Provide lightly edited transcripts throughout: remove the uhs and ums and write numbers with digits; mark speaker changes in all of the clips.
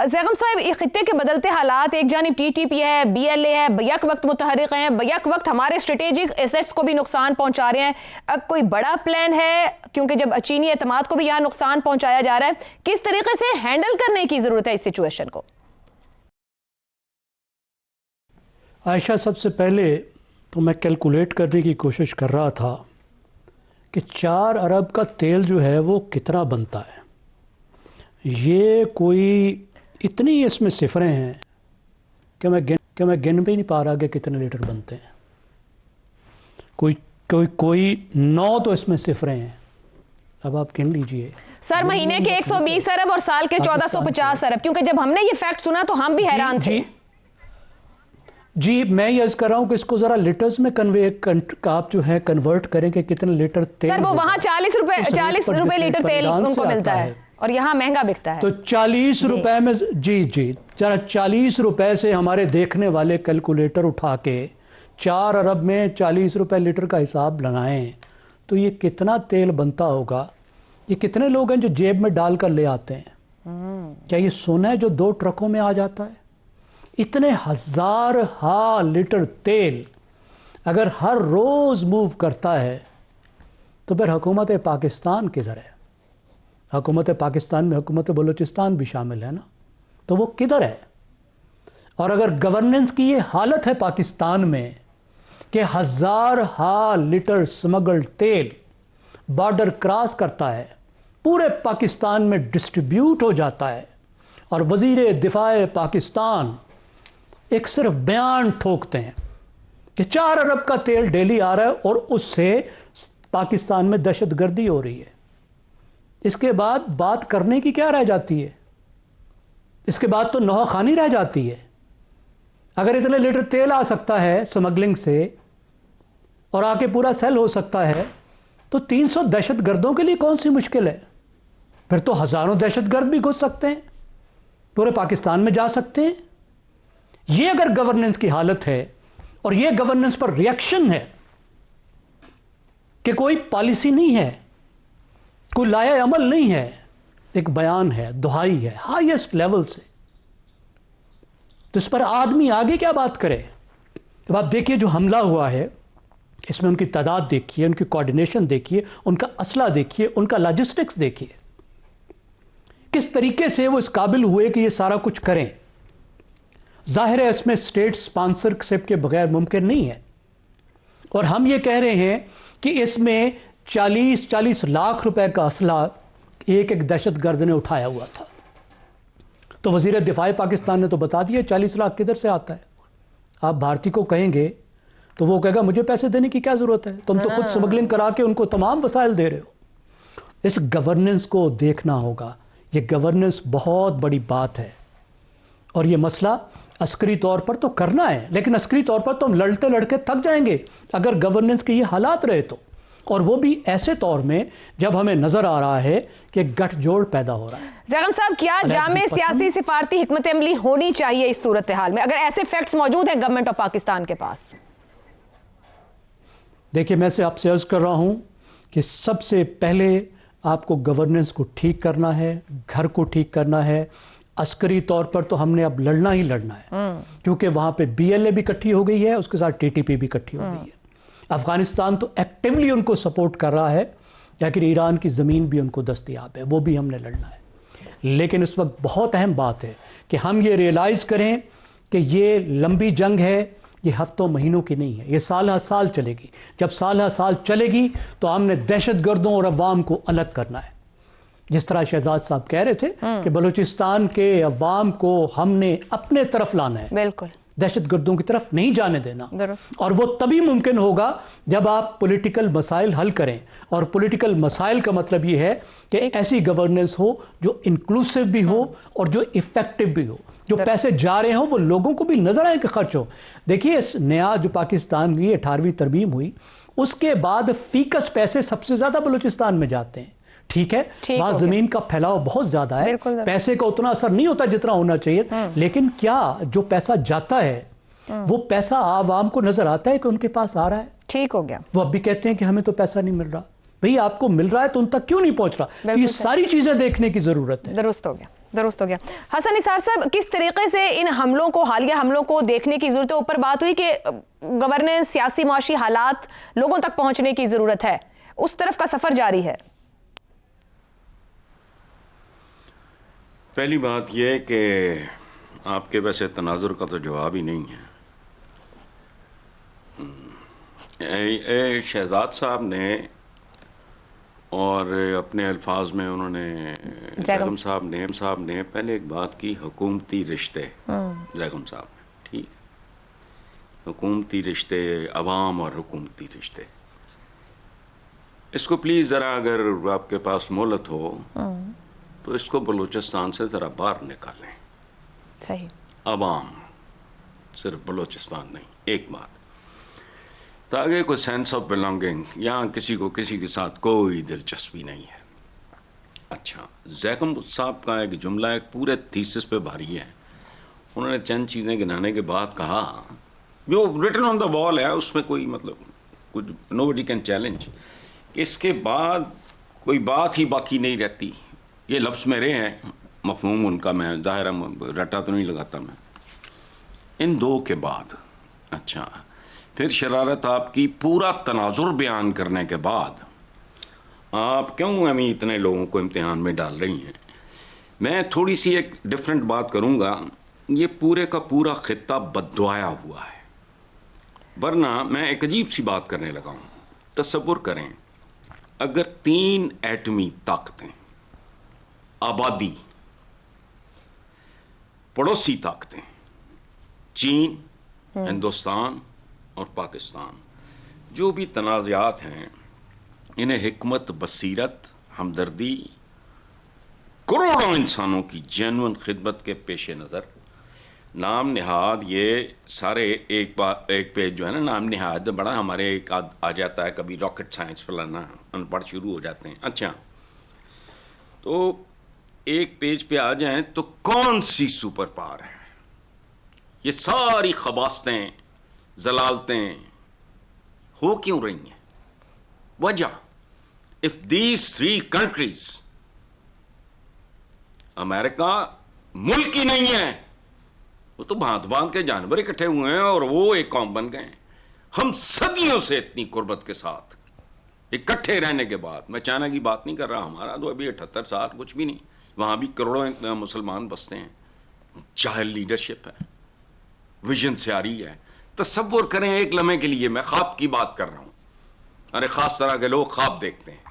Speaker 1: زیغم صاحب، یہ خطے کے بدلتے حالات، ایک جانب ٹی ٹی پی ہے، بی ایل اے ہے، بیک وقت متحرک ہیں، بیک وقت ہمارے اسٹریٹجک ایسٹس کو بھی نقصان پہنچا رہے ہیں. اب کوئی بڑا پلان ہے؟ کیونکہ جب چینی اعتماد کو بھی یہاں نقصان پہنچایا جا رہا ہے، کس طریقے سے ہینڈل کرنے کی ضرورت ہے اس سچویشن کو؟
Speaker 2: عائشہ، سب سے پہلے تو میں کیلکولیٹ کرنے کی کوشش کر رہا تھا کہ 4 ارب کا تیل جو ہے وہ کتنا بنتا ہے. یہ کوئی اتنی اس میں صفریں ہیں کہ میں گن بھی نہیں پا رہا کہ کتنے لیٹر بنتے ہیں. کوئی 9 تو اس میں صفریں ہیں. اب آپ گن لیجئے
Speaker 1: سر، مہینے کے 120 ارب اور سال کے 1450 ارب. کیونکہ جب ہم نے یہ فیکٹ سنا تو ہم بھی حیران تھے.
Speaker 2: جی میں یہ عرض کر رہا ہوں کہ اس کو ذرا لیٹرز میں آپ جو ہے کنورٹ کریں کہ کتنے لیٹر تیل.
Speaker 1: سر وہ وہاں 40 روپے لیٹر تیل ان کو ملتا ہے اور یہاں مہنگا بکتا ہے.
Speaker 2: تو 40 روپے میں جی ذرا 40 روپے سے ہمارے دیکھنے والے کیلکولیٹر اٹھا کے 4 ارب میں 40 روپے لیٹر کا حساب لگائیں تو یہ کتنا تیل بنتا ہوگا. یہ کتنے لوگ ہیں جو جیب میں ڈال کر لے آتے ہیں؟ کیا یہ سونا ہے جو 2 ٹرکوں میں آ جاتا ہے؟ اتنے ہزار لیٹر تیل اگر ہر روز موو کرتا ہے تو پھر حکومت پاکستان کدھر ہے؟ حکومت پاکستان میں حکومت بلوچستان بھی شامل ہے نا، تو وہ کدھر ہے؟ اور اگر گورننس کی یہ حالت ہے پاکستان میں کہ ہزار لیٹر سمگلڈ تیل بارڈر کراس کرتا ہے، پورے پاکستان میں ڈسٹریبیوٹ ہو جاتا ہے، اور وزیر دفاع پاکستان ایک صرف بیان ٹھوکتے ہیں کہ 4 ارب کا تیل ڈیلی آ رہا ہے اور اس سے پاکستان میں دہشت گردی ہو رہی ہے. اس کے بعد بات کرنے کی کیا رہ جاتی ہے؟ اس کے بعد تو نوحہ خوانی رہ جاتی ہے. اگر اتنے لیٹر تیل آ سکتا ہے سمگلنگ سے اور آ کے پورا سیل ہو سکتا ہے تو 300 دہشت گردوں کے لیے کون سی مشکل ہے؟ پھر تو ہزاروں دہشت گرد بھی گھس سکتے ہیں، پورے پاکستان میں جا سکتے ہیں. یہ اگر گورننس کی حالت ہے اور یہ گورننس پر ریئیکشن ہے کہ کوئی پالیسی نہیں ہے، کوئی لائحہ عمل نہیں ہے، ایک بیان ہے، دہائی ہے ہائیسٹ لیول سے، تو اس پر آدمی آگے کیا بات کرے؟ اب آپ دیکھیے جو حملہ ہوا ہے اس میں ان کی تعداد دیکھیے، ان کی کوارڈینیشن دیکھیے، ان کا اسلحہ دیکھیے، ان کا لاجسٹکس دیکھیے، کس طریقے سے وہ اس قابل ہوئے کہ یہ سارا کچھ کریں. ظاہر ہے اس میں اسٹیٹ اسپانسرشپ کے بغیر ممکن نہیں ہے، اور ہم یہ کہہ رہے ہیں کہ اس میں 40 لاکھ روپے کا اسلحہ ایک دہشت گرد نے اٹھایا ہوا تھا. تو وزیر دفاع پاکستان نے تو بتا دیا 40 لاکھ کدھر سے آتا ہے. آپ بھارتی کو کہیں گے تو وہ کہے گا مجھے پیسے دینے کی کیا ضرورت ہے، تم تو خود سمگلنگ کرا کے ان کو تمام وسائل دے رہے ہو. اس گورننس کو دیکھنا ہوگا. یہ گورننس بہت بڑی بات ہے، اور یہ مسئلہ عسکری طور پر تو کرنا ہے، لیکن عسکری طور پر تو ہم لڑتے تھک جائیں گے اگر گورننس کے یہ حالات رہے تو، اور وہ بھی ایسے طور میں جب ہمیں نظر آ رہا ہے کہ گٹھ جوڑ پیدا ہو رہا ہے.
Speaker 1: زیغم صاحب، کیا جامع سیاسی سفارتی حکمت عملی ہونی چاہیے اس صورتحال میں، اگر ایسے فیکٹس موجود ہیں گورنمنٹ آف پاکستان کے پاس؟
Speaker 2: دیکھیے میں آپ سے عرض کر رہا ہوں کہ سب سے پہلے آپ کو گورننس کو ٹھیک کرنا ہے، گھر کو ٹھیک کرنا ہے. عسکری طور پر تو ہم نے اب لڑنا ہی لڑنا ہے، کیونکہ وہاں پہ بی ایل اے بھی اکٹھی ہو گئی ہے، اس کے ساتھ ٹی ٹی پی بھی اکٹھی ہو گئی ہے. افغانستان تو ایکٹیولی ان کو سپورٹ کر رہا ہے، لیکن ایران کی زمین بھی ان کو دستیاب ہے، وہ بھی ہم نے لڑنا ہے. لیکن اس وقت بہت اہم بات ہے کہ ہم یہ ریئلائز کریں کہ یہ لمبی جنگ ہے، یہ ہفتوں مہینوں کی نہیں ہے، یہ سال ہر سال چلے گی. جب سال ہر سال چلے گی تو ہم نے دہشت گردوں اور عوام کو الگ کرنا ہے. جس طرح شہزاد صاحب کہہ رہے تھے کہ بلوچستان کے عوام کو ہم نے اپنے طرف لانا ہے،
Speaker 1: بالکل
Speaker 2: دہشت گردوں کی طرف نہیں جانے دینا.
Speaker 1: درست.
Speaker 2: اور وہ تبھی ممکن ہوگا جب آپ پولیٹیکل مسائل حل کریں، اور پولیٹیکل مسائل کا مطلب یہ ہے کہ ایسی گورننس ہو جو انکلوسیو بھی ہو اور جو افیکٹو بھی ہو، جو پیسے جا رہے ہوں وہ لوگوں کو بھی نظر آئے کہ خرچ ہو. دیکھیے اس نیا جو پاکستان کی 18ویں ترمیم ہوئی، اس کے بعد فیکس پیسے سب سے زیادہ بلوچستان میں جاتے ہیں. ٹھیک ہے، وہاں زمین کا پھیلاؤ بہت زیادہ ہے، پیسے کا اتنا اثر نہیں ہوتا جتنا ہونا چاہیے، لیکن کیا جو پیسہ جاتا ہے وہ پیسہ عوام کو نظر آتا ہے کہ ان کے پاس آ رہا ہے؟
Speaker 1: ٹھیک ہو گیا. وہ
Speaker 2: اب بھی کہتے ہیں کہ ہمیں تو پیسہ نہیں مل رہا. بھئی آپ کو مل رہا ہے تو ان تک کیوں نہیں پہنچ رہا؟ یہ ساری چیزیں دیکھنے کی ضرورت ہے.
Speaker 1: درست ہو گیا. درست ہو گیا. حسن نثار صاحب, کس طریقے سے ان حملوں کو, حالیہ حملوں کو دیکھنے کی ضرورت ہے؟ اوپر بات ہوئی کہ گورننس, سیاسی معاشی حالات لوگوں تک پہنچنے کی ضرورت ہے, اس طرف کا سفر جاری ہے.
Speaker 3: پہلی بات یہ کہ آپ کے ویسے تناظر کا تو جواب ہی نہیں ہے. شہزاد صاحب نے اور اپنے الفاظ میں انہوں نے, زیغم صاحب نے پہلے ایک بات کی, حکومتی رشتے. زیغم صاحب نے, ٹھیک, حکومتی رشتے, عوام اور حکومتی رشتے. اس کو پلیز ذرا اگر آپ کے پاس مہلت ہو تو اس کو بلوچستان سے ذرا باہر نکالیں.
Speaker 1: صحیح.
Speaker 3: عوام, صرف بلوچستان نہیں, ایک بات, تاکہ کوئی سینس آف بلانگنگ, یہاں کسی کو کسی کے ساتھ کوئی دلچسپی نہیں ہے. اچھا, زیغم صاحب کا ایک جملہ ایک پورے تھیسس پہ بھاری ہے. انہوں نے چند چیزیں گنانے کے بعد کہا, جو ریٹن آن دا وال ہے, اس میں کوئی مطلب کچھ نو بڈی کین چیلنج, کہ اس کے بعد کوئی بات ہی باقی نہیں رہتی. یہ لفظ میرے ہیں, مفہوم ان کا میں ظاہر رٹا تو نہیں لگاتا میں. ان دو کے بعد, اچھا, پھر شرارت آپ کی پورا تناظر بیان کرنے کے بعد آپ کیوں ہمیں اتنے لوگوں کو امتحان میں ڈال رہی ہیں. میں تھوڑی سی ایک ڈیفرنٹ بات کروں گا. یہ پورے کا پورا خطہ بددعایا ہوا ہے, ورنہ میں ایک عجیب سی بات کرنے لگا ہوں. تصور کریں, اگر 3 ایٹمی طاقتیں, آبادی, پڑوسی طاقتیں, چین, ہندوستان اور پاکستان, جو بھی تنازعات ہیں, انہیں حکمت, بصیرت, ہمدردی, کروڑوں انسانوں کی جینوئن خدمت کے پیش نظر نام نہاد, یہ سارے ایک پیج جو ہے نا, نام نہاد بڑا ہمارے ایک آ جاتا ہے کبھی راکٹ سائنس فلانا, ان پڑھ شروع ہو جاتے ہیں. اچھا, تو ایک پیج پہ آ جائیں تو کون سی سپر پاور ہے؟ یہ ساری خباستیں, ضلالتیں ہو کیوں رہی ہیں؟ وجہ, if these 3 countries, امریکہ ملک ہی نہیں ہے, وہ تو باندھ کے جانور اکٹھے ہوئے ہیں اور وہ ایک قوم بن گئے ہیں. ہم صدیوں سے اتنی قربت کے ساتھ اکٹھے رہنے کے بعد, میں چائنا کی بات نہیں کر رہا, ہمارا تو ابھی 78 سال کچھ بھی نہیں, وہاں بھی کروڑوں مسلمان بستے ہیں. جاہل لیڈرشپ ہے, ویژن سے آ رہی ہے. تصور کریں ایک لمحے کے لیے, میں خواب کی بات کر رہا ہوں. ارے خاص طرح کے لوگ خواب دیکھتے ہیں.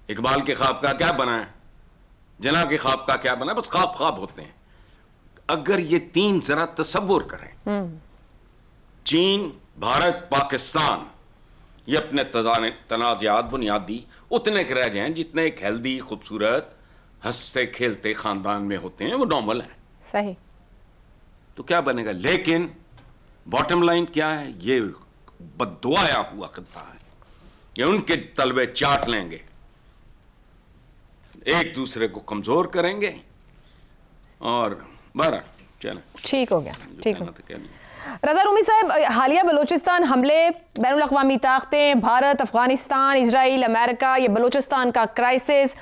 Speaker 3: اقبال کے خواب کا کیا بنا ہے, جناح کے خواب کا کیا بنا ہے, بس خواب ہوتے ہیں. اگر یہ 3 ذرا تصور کریں, چین, بھارت, پاکستان, یہ اپنے تنازعات بنیادی اتنے کے رہ جائیں جتنے ایک ہیلدی, خوبصورت, ہنستے کھیلتے خاندان میں ہوتے ہیں, وہ نارمل ہیں.
Speaker 1: صحیح.
Speaker 3: تو کیا بنے گا؟ لیکن باٹم لائن کیا ہے؟ یہ بددعایا ہوا خطہ ہے. یہ ان کے طلبے چاٹ لیں گے, ایک دوسرے کو کمزور کریں گے, اور بارہ چلیں.
Speaker 1: ٹھیک ہو گیا, ٹھیک ہو. رضا رومی صاحب, حالیہ بلوچستان حملے, بین الاقوامی طاقتیں, بھارت, افغانستان, اسرائیل, امریکہ, یہ بلوچستان کا کرائسس,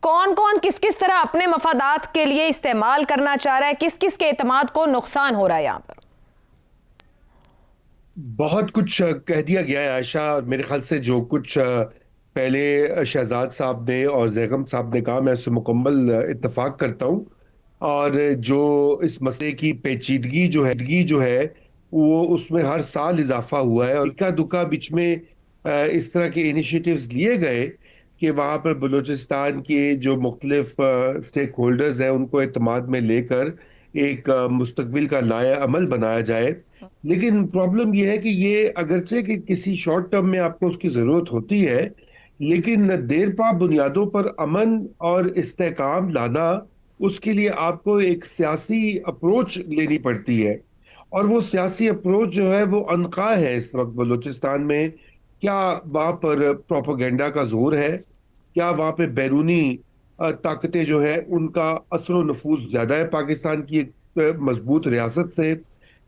Speaker 1: کون کون کس کس طرح اپنے مفادات کے لیے استعمال کرنا چاہ رہا ہے, کس کس کے اعتماد کو نقصان ہو رہا ہے یہاں پر؟
Speaker 4: بہت کچھ کہہ دیا گیا ہے عائشہ. میرے خیال سے جو کچھ پہلے شہزاد صاحب نے اور زیغم صاحب نے کہا, میں اس سے مکمل اتفاق کرتا ہوں. اور جو اس مسئلے کی پیچیدگی جو ہے وہ اس میں ہر سال اضافہ ہوا ہے, اور اکا دکا بیچ میں اس طرح کے انیشیٹیوز لیے گئے کہ وہاں پر بلوچستان کے جو مختلف سٹیک ہولڈرز ہیں ان کو اعتماد میں لے کر ایک مستقبل کا لائحہ عمل بنایا جائے. لیکن پرابلم یہ ہے کہ یہ اگرچہ کہ کسی شارٹ ٹرم میں آپ کو اس کی ضرورت ہوتی ہے, لیکن دیر پا بنیادوں پر امن اور استحکام لانا, اس کے لیے آپ کو ایک سیاسی اپروچ لینی پڑتی ہے. اور وہ سیاسی اپروچ جو ہے وہ انقا ہے اس وقت بلوچستان میں. کیا وہاں پر پروپیگنڈا کا زور ہے؟ کیا وہاں پہ بیرونی طاقتیں جو ہیں ان کا اثر و نفوذ زیادہ ہے پاکستان کی ایک مضبوط ریاست سے؟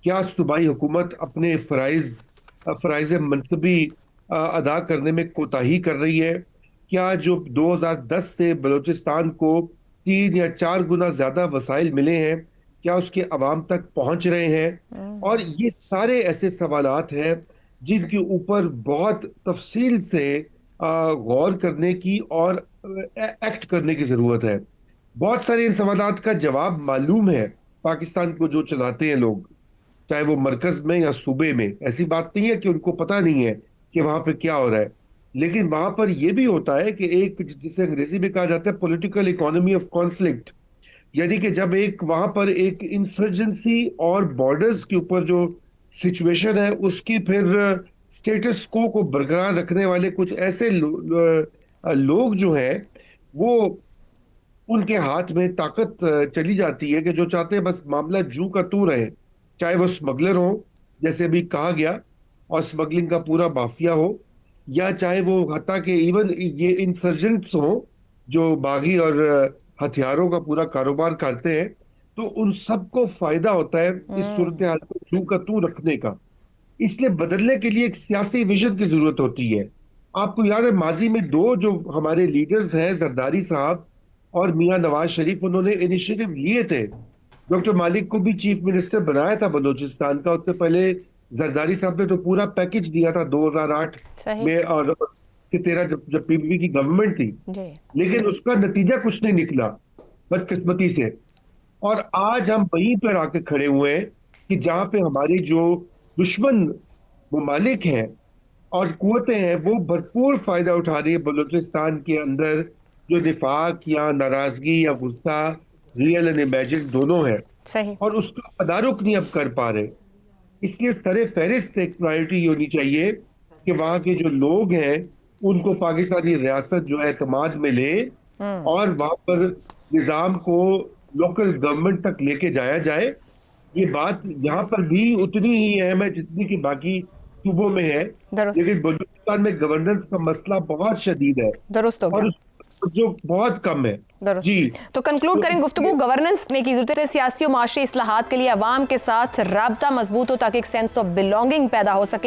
Speaker 4: کیا صوبائی حکومت اپنے فرائض منصبی ادا کرنے میں کوتاہی کر رہی ہے؟ کیا جو 2010 سے بلوچستان کو 3 یا 4 گنا زیادہ وسائل ملے ہیں؟ کیا اس کے عوام تک پہنچ رہے ہیں؟ اور یہ سارے ایسے سوالات ہیں جن کے اوپر بہت تفصیل سے غور کرنے کی اور ایکٹ کرنے کی ضرورت ہے. بہت سارے ان سوالات کا جواب معلوم ہے پاکستان کو جو چلاتے ہیں لوگ، چاہے وہ مرکز میں یا صوبے میں. ایسی بات نہیں ہے کہ ان کو پتہ نہیں ہے کہ وہاں پہ کیا ہو رہا ہے، لیکن وہاں پر یہ بھی ہوتا ہے کہ ایک جسے انگریزی میں کہا جاتا ہے پولیٹیکل اکانومی آف کانفلکٹ، یعنی کہ جب ایک وہاں پر ایک انسرجنسی اور بارڈرز کے اوپر جو سچویشن ہے اس کی پھر سٹیٹس کو برقرار رکھنے والے کچھ ایسے لوگ جو ہیں وہ ان کے ہاتھ میں طاقت چلی جاتی ہے کہ جو چاہتے ہیں بس معاملہ جو کا تو رہے، چاہے وہ سمگلر ہو جیسے بھی کہا گیا اور سمگلنگ کا پورا مافیا ہو، یا چاہے وہ حتیٰ کہ ایون یہ انسرجنٹس ہوں جو باغی اور ہتھیاروں کا پورا کاروبار کرتے ہیں. تو ان سب کو فائدہ ہوتا ہے اس صورتحال کو جو کا تو رکھنے کا. اس لیے بدلنے کے لیے ایک سیاسی ویژن کی ضرورت ہوتی ہے. آپ کو یاد ہے ماضی میں 2 جو ہمارے لیڈرز ہیں زرداری صاحب اور میاں نواز شریف، انہوں نے انیشیٹو لیے تھے. ڈاکٹر مالک کو بھی چیف منسٹر بنایا تھا بلوچستان کا، اس سے پہلے زرداری صاحب نے تو پورا پیکج دیا تھا 2008 میں اور 13 جب پی پی پی کی گورنمنٹ تھی، لیکن اس کا نتیجہ کچھ نہیں نکلا بدقسمتی سے. اور آج ہم وہیں پر آ کے کھڑے ہوئے ہیں کہ جہاں پہ ہماری جو دشمن ممالک ہیں اور قوتیں ہیں وہ بھرپور فائدہ اٹھا رہی ہے بلوچستان کے اندر، جو نفاق یا ناراضگی یا غصہ ریئل اینڈ امیجن دونوں ہے، اور اس کا تدارک نہیں اب کر پا رہے. اس لیے سر فہرست ایک پرائرٹی یہ ہونی چاہیے کہ وہاں کے جو لوگ ہیں ان کو پاکستانی ریاست جو اعتماد میں لے اور وہاں پر نظام کو لوکل گورنمنٹ تک لے کے جایا جائے. یہ بات یہاں پر بھی اتنی ہی اہم ہے جتنی کہ باقی صوبوں میں ہے، لیکن بلوچستان میں گورننس کا مسئلہ بہت شدید ہے اور جو بہت کم ہے.
Speaker 1: جی تو کنکلوڈ کریں گفتگو. گورننس میں کی ضرورت ہے، سیاسی و معاشی اصلاحات کے لیے عوام کے ساتھ رابطہ مضبوط ہو تاکہ ایک سینس آف بلونگنگ پیدا ہو سکے.